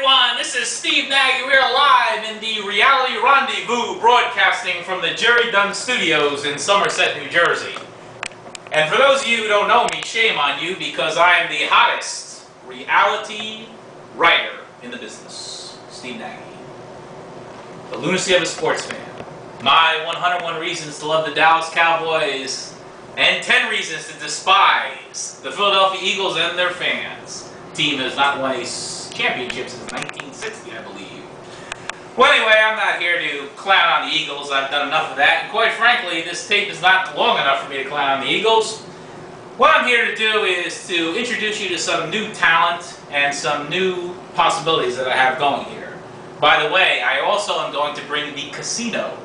everyone, this is Steve Nagy. We're live in the Reality Rendezvous, broadcasting from the Jerry Dunn Studios in Somerset, New Jersey. And for those of you who don't know me, shame on you, because I am the hottest reality writer in the business. Steve Nagy. The lunacy of a sports fan. My 101 reasons to love the Dallas Cowboys, and 10 reasons to despise the Philadelphia Eagles and their fans. Team has not won a championship since 1960, I believe. Well, anyway, I'm not here to clown on the Eagles. I've done enough of that. And quite frankly, this tape is not long enough for me to clown on the Eagles. What I'm here to do is to introduce you to some new talent and some new possibilities that I have going here. By the way, I also am going to bring the casino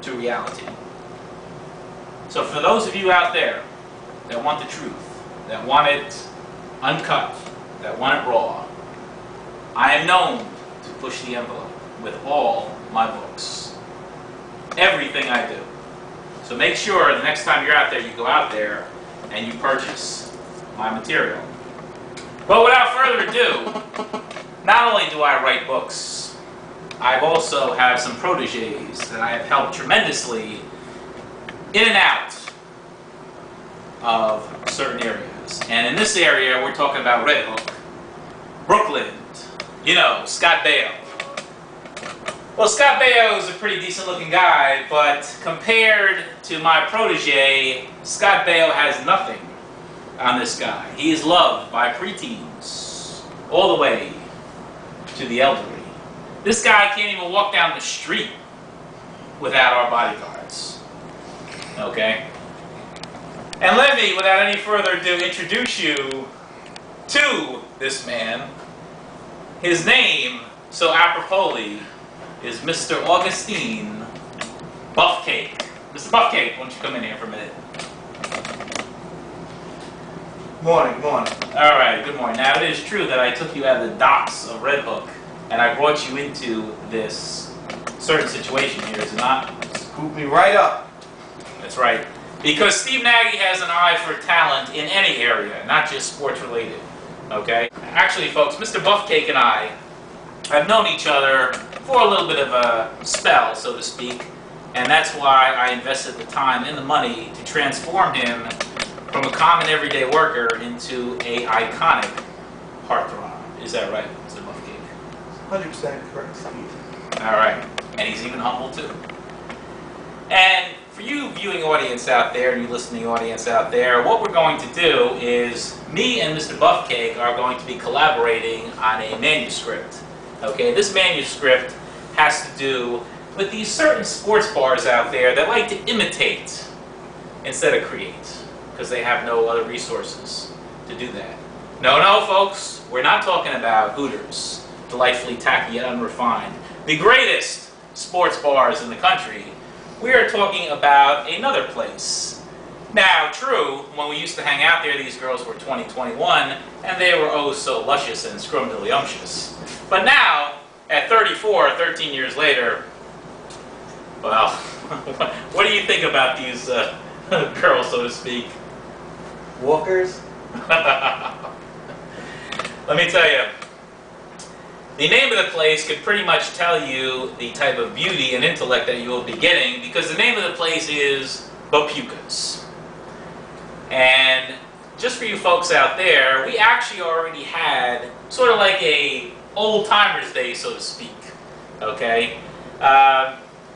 to reality. So for those of you out there that want the truth, that want it uncut, that want it raw, I am known to push the envelope with all my books. Everything I do. So make sure the next time you're out there, you go out there and you purchase my material. But without further ado, not only do I write books, I also have some proteges that I have helped tremendously in and out of certain areas. And in this area, we're talking about Red Hook, Brooklyn, you know, Scott Baio. Well, Scott Baio is a pretty decent looking guy, but compared to my protege, Scott Baio has nothing on this guy. He is loved by preteens, all the way to the elderly. This guy can't even walk down the street without our bodyguards. Okay? And let me, without any further ado, introduce you to this man. His name, so apropos, is Mr. Augustine Buffcake. Mr. Buffcake, why don't you come in here for a minute? Morning, morning. All right, good morning. Now, it is true that I took you out of the docks of Red Hook, and I brought you into this certain situation here, is it not? Scoop me right up. That's right. Because Steve Nagy has an eye for talent in any area, not just sports related. Okay? Actually, folks, Mr. Buffcake and I have known each other for a little bit of a spell, so to speak, and that's why I invested the time and the money to transform him from a common everyday worker into a iconic heartthrob. Is that right, Mr. Buffcake? 100% correct, Steve. All right. And he's even humble, too. And for you viewing audience out there and you listening audience out there, what we're going to do is me and Mr. Buffcake are going to be collaborating on a manuscript. Okay, this manuscript has to do with these certain sports bars out there that like to imitate instead of create, because they have no other resources to do that. No, folks, we're not talking about Hooters, delightfully tacky yet unrefined, the greatest sports bars in the country. We are talking about another place. Now, true, when we used to hang out there, these girls were 20, 21, and they were oh so luscious and scrumdiddlyumptious. But now, at 34, 13 years later, well, what do you think about these girls, so to speak? Walkers? Let me tell you, the name of the place could pretty much tell you the type of beauty and intellect that you will be getting, because the name of the place is Bapukas. And just for you folks out there, we actually already had sort of like a old-timers day, so to speak. Okay?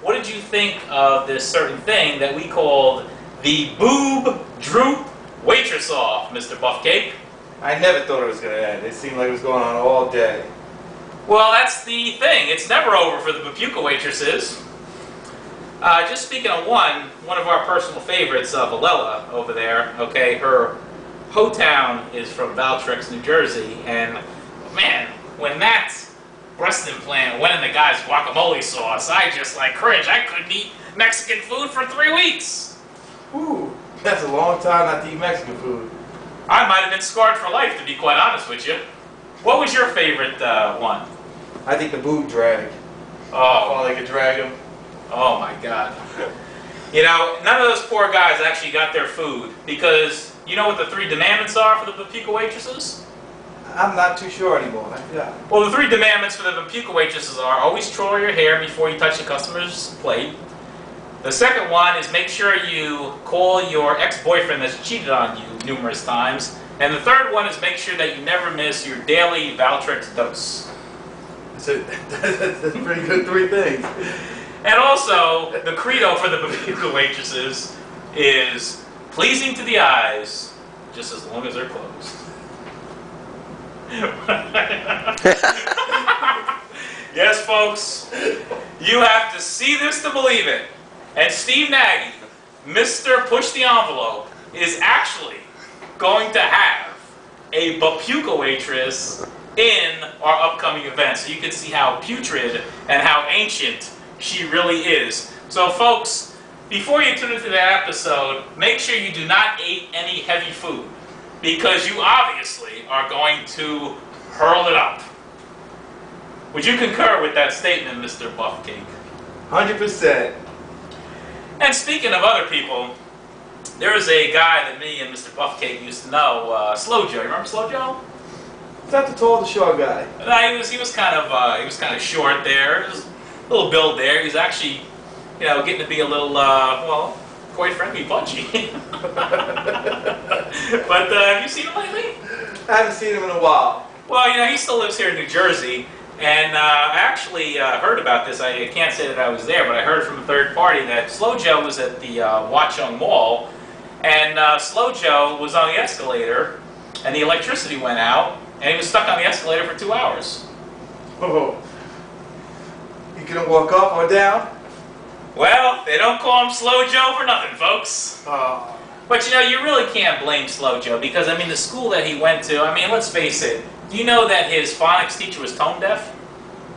What did you think of this certain thing that we called the Boob Droop Waitress Off, Mr. Buffcake? I never thought it was going to end. It seemed like it was going on all day. Well, that's the thing. It's never over for the Bapuka waitresses. Just speaking of one of our personal favorites, Valella over there, okay, her hometown is from Valtrex, New Jersey, and man, when that breast implant went in the guy's guacamole sauce, I just like cringed. I couldn't eat Mexican food for 3 weeks. Ooh, that's a long time not to eat Mexican food. I might have been scarred for life, to be quite honest with you. What was your favorite one? I think the boob drag. Oh, they could drag them. Oh my God. You know, none of those poor guys actually got their food, because you know what the 3 demandments are for the Bapuka waitresses? I'm not too sure anymore. I forgot. Well, the 3 commandments for the Bapuka waitresses are always twirl your hair before you touch the customer's plate. The second one is make sure you call your ex-boyfriend that's cheated on you numerous times. And the third one is make sure that you never miss your daily Valtrex dose. So, that's pretty good 3 things. And also, the credo for the Bapuka waitresses is pleasing to the eyes, just as long as they're closed. Yes, folks, you have to see this to believe it. And Steve Nagy, Mr. Push the Envelope, is actually going to have a Bapuka waitress in our upcoming event, so you can see how putrid and how ancient she really is. So folks, before you tune into that episode, make sure you do not eat any heavy food, because you obviously are going to hurl it up. Would you concur with that statement, Mr. Buffcake? 100%. And speaking of other people, there is a guy that me and Mr. Buffcake used to know, Slow Joe. You remember Slow Joe? Is that the tall, the short guy? No, he was kind of short there. He was a little build there. He was actually, you know, getting to be a little, well, quite frankly, punchy. But have you seen him lately? I haven't seen him in a while. Well, you know, he still lives here in New Jersey. And I actually heard about this. I can't say that I was there, but I heard from a third party that Slow Joe was at the Watchung Mall, and Slow Joe was on the escalator, and the electricity went out, and he was stuck on the escalator for 2 hours. Oh. You couldn't walk up or down? Well, they don't call him Slow Joe for nothing, folks. Oh. But you know, you really can't blame Slow Joe, because I mean, the school that he went to, I mean, let's face it, do you know that his phonics teacher was tone deaf?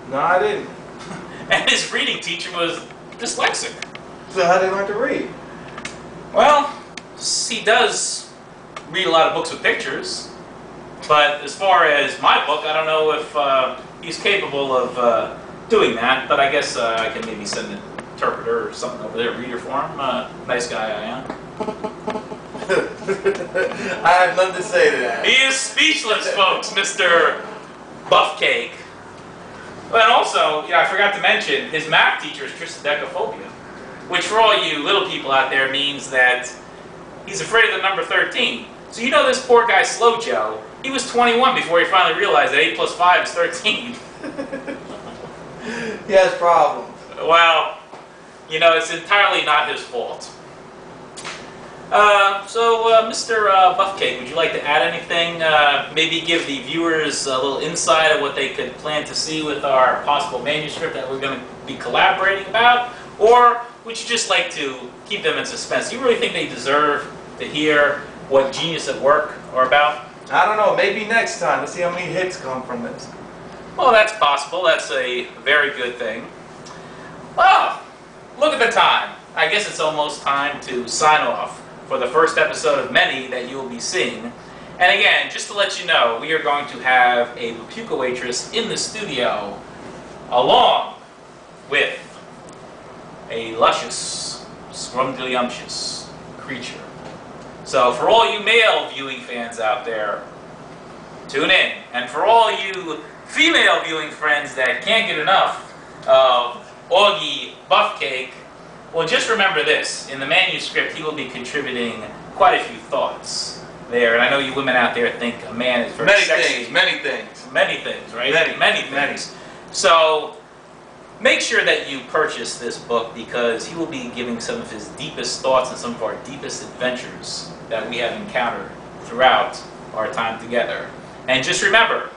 No, I didn't. And his reading teacher was dyslexic. So how did he learn to read? Well, he does read a lot of books with pictures, but as far as my book, I don't know if he's capable of doing that, but I guess I can maybe send an interpreter or something over there, reader for him. Nice guy I am. I have nothing to say to that. He is speechless, folks, Mr. Buffcake. And also, I forgot to mention, his math teacher is triskaidekaphobia, which for all you little people out there means that he's afraid of the number 13. So you know this poor guy, Slow Joe, he was 21 before he finally realized that 8 plus 5 is 13. He has problems. Well, you know, it's entirely not his fault. Mr. Buffcake, would you like to add anything? Maybe give the viewers a little insight of what they could plan to see with our possible manuscript that we're going to be collaborating about? Or would you just like to keep them in suspense? Do you really think they deserve to hear what Genius at Work are about? I don't know. Maybe next time. Let's see how many hits come from this. Well, that's possible. That's a very good thing. Oh, look at the time. I guess it's almost time to sign off for the first episode of many that you will be seeing. And again, just to let you know, we are going to have a Bapuka waitress in the studio along with a luscious, scrumdiddlyumptious creature. So for all you male viewing fans out there, tune in. And for all you female viewing friends that can't get enough of Augie Buffcake, well, just remember this. In the manuscript, he will be contributing quite a few thoughts there. And I know you women out there think a man is very sexy. Many things. Many things, right? Many things. So make sure that you purchase this book, because he will be giving some of his deepest thoughts and some of our deepest adventures that we have encountered throughout our time together. And just remember,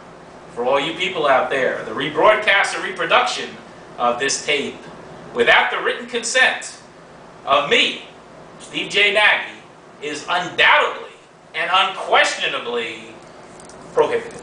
for all you people out there, the rebroadcast or reproduction of this tape without the written consent of me, Steve J. Nagy, is undoubtedly and unquestionably prohibited.